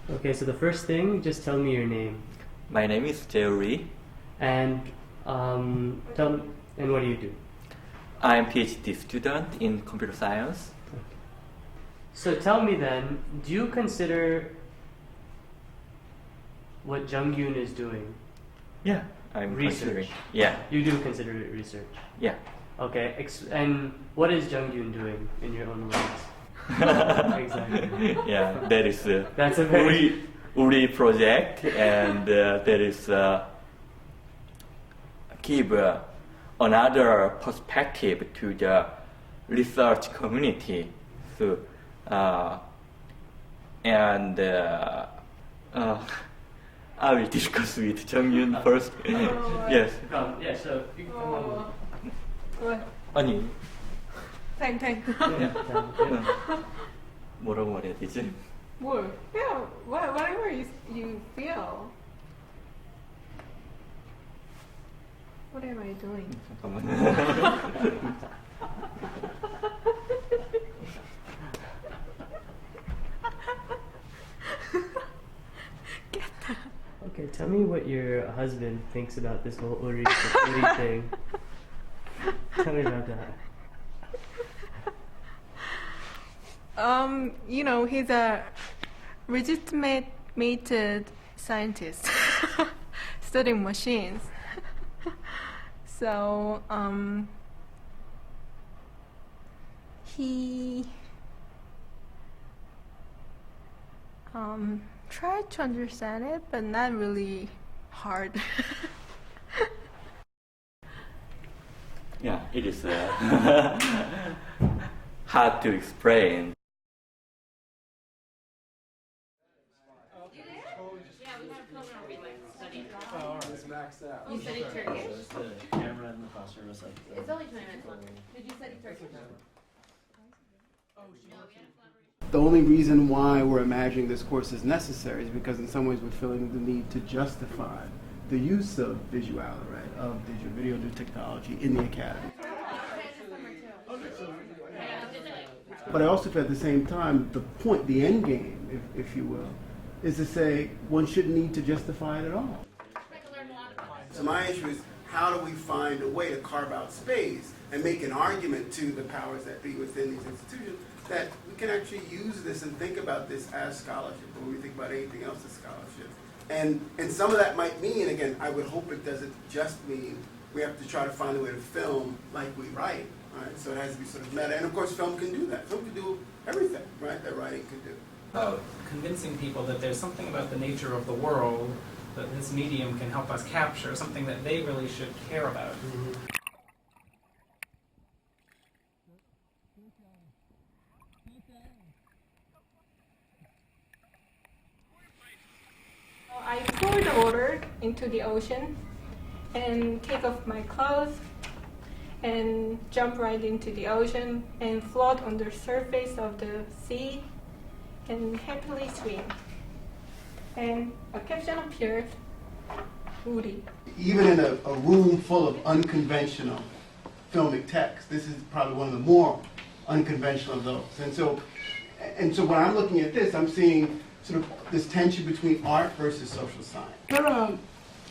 Okay, so the first thing, just tell me your name. My name is Jerry. And tell me, and what do you do? I'm PhD student in computer science. So tell me then, do you consider what Jung-Yoon is doing Yeah, I'm research? considering. Yeah, You do consider it research. yeah. Okay, and what is Jung-Yoon doing in your own words? Exactly. Yeah, that is That's a very... Uri project, and that is give another perspective to the research community. So, and I will discuss with Jung-Yoon first. Yes. Yeah, so you can come on. What? 아니. Thank. 뭐라고 말해야 되지? What? Yeah, whatever you feel. What am I doing? 잠깐만. Okay, tell me what your husband thinks about this whole Uri thing. Tell me about that. He's a legitimated scientist studying machines. So, he tried to understand it, but not really hard. Yeah, it is hard to explain. You studied Turkish? The camera in the classroom is like It's only 20 minutes long. Did you study Turkish? The only reason why we're imagining this course is necessary is because in some ways we're feeling the need to justify the use of visuality, right, of digital video new technology in the academy. But I also feel at the same time, the point, the end game, if you will, is to say one shouldn't need to justify it at all. So my issue is, how do we find a way to carve out space and make an argument to the powers that be within these institutions that we can actually use this and think about this as scholarship, or we think about anything else as scholarship. And some of that might mean, again, I would hope it doesn't just mean we have to try to find a way to film like we write, right? So it has to be sort of meta. And of course, film can do that. Film can do everything, right, that writing can do. About convincing people that there's something about the nature of the world that this medium can help us capture, something that they really should care about. I pour the water into the ocean and take off my clothes and jump right into the ocean and float on the surface of the sea and happily swim. And a caption appeared, Uri. Even in a room full of unconventional filmic text, this is probably one of the more unconventional of those. And so when I'm looking at this, I'm seeing sort of this tension between art versus social science. Is there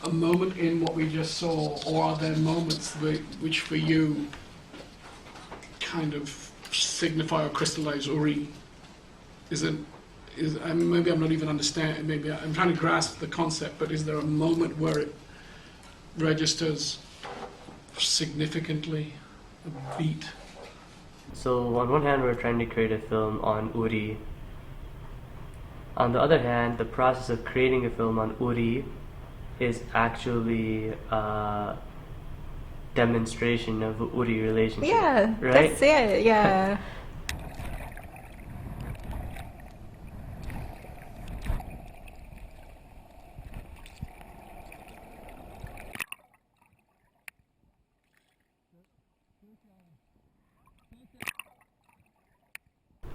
a moment in what we just saw, or are there moments which for you kind of signify or crystallize Uri? Maybe I'm not even understanding, maybe I'm trying to grasp the concept, but is there a moment where it registers significantly, a beat? So on one hand, we're trying to create a film on Uri. On the other hand, the process of creating a film on Uri is actually a demonstration of the Uri relationship. Yeah, right? that's it, yeah.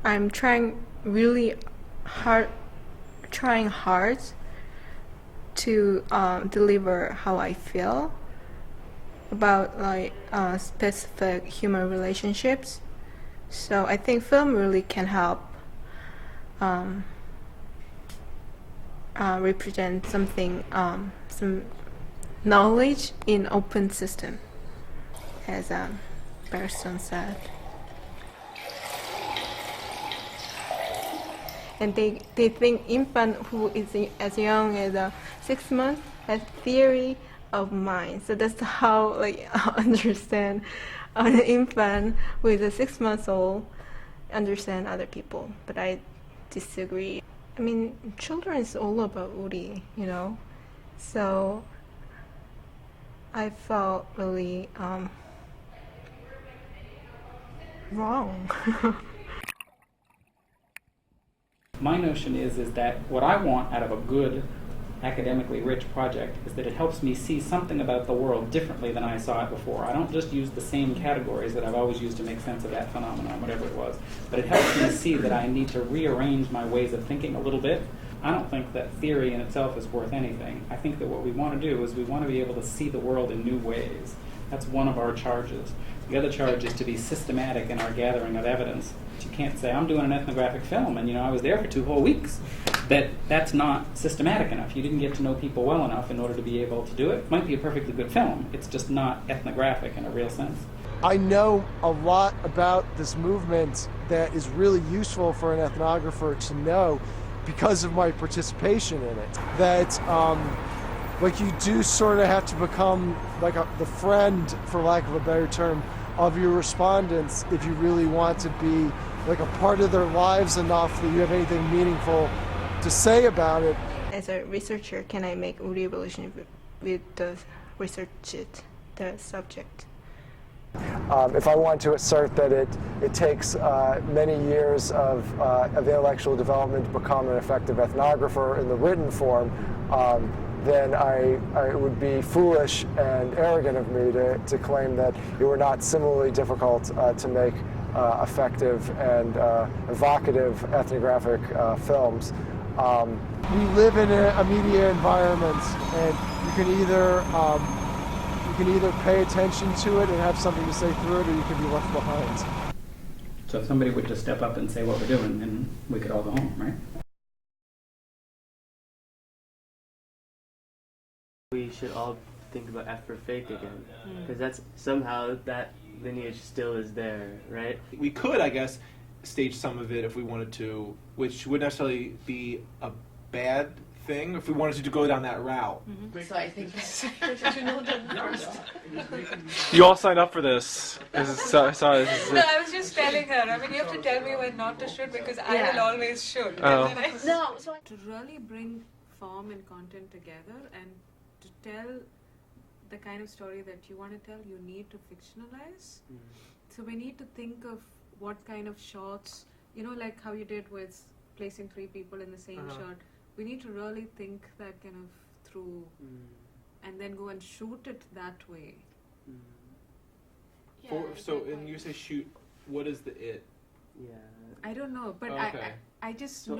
I'm trying hard to deliver how I feel about specific human relationships. So I think film really can help represent something, some knowledge in open system, as Barriston said. And they think infant who is as young as 6 months has theory of mind. So that's how I understand an infant with a 6-month-old understand other people. But I disagree. I mean, children is all about Uri, you know. So I felt really wrong. My notion is that what I want out of a good, academically rich project is that it helps me see something about the world differently than I saw it before. I don't just use the same categories that I've always used to make sense of that phenomenon, whatever it was, but it helps me see that I need to rearrange my ways of thinking a little bit. I don't think that theory in itself is worth anything. I think that what we want to do is we want to be able to see the world in new ways. That's one of our charges. The other charge is to be systematic in our gathering of evidence. You can't say, I'm doing an ethnographic film and I was there for 2 whole weeks. That's not systematic enough. You didn't get to know people well enough in order to be able to do it. It might be a perfectly good film. It's just not ethnographic in a real sense. I know a lot about this movement that is really useful for an ethnographer to know because of my participation in it. That you do sort of have to become the friend, for lack of a better term, of your respondents if you really want to be a part of their lives enough that you have anything meaningful to say about it. As a researcher, can I make Uri relationship with the the subject? If I want to assert that it takes many years of intellectual development to become an effective ethnographer in the written form, then it would be foolish and arrogant of me to claim that it were not similarly difficult to make effective and evocative ethnographic films. We live in a media environment, and you can either pay attention to it and have something to say through it, or you can be left behind. So if somebody would just step up and say what we're doing, then we could all go home, right? We should all think about F for fake again, because that's somehow that lineage still is there, right? We could, I guess, stage some of it if we wanted to, which wouldn't necessarily be a bad thing if we wanted to go down that route. So I think You all signed up for this. No, I was just telling her. I mean, you have to tell me when not to shoot because I will always shoot. Oh. No, so to really bring form and content together and to tell the kind of story that you want to tell, you need to fictionalize. So we need to think of what kind of shots, like how you did with placing 3 people in the same shot. We need to really think that kind of through and then go and shoot it that way. And you say shoot, what is the it? Yeah. I don't know, but I just know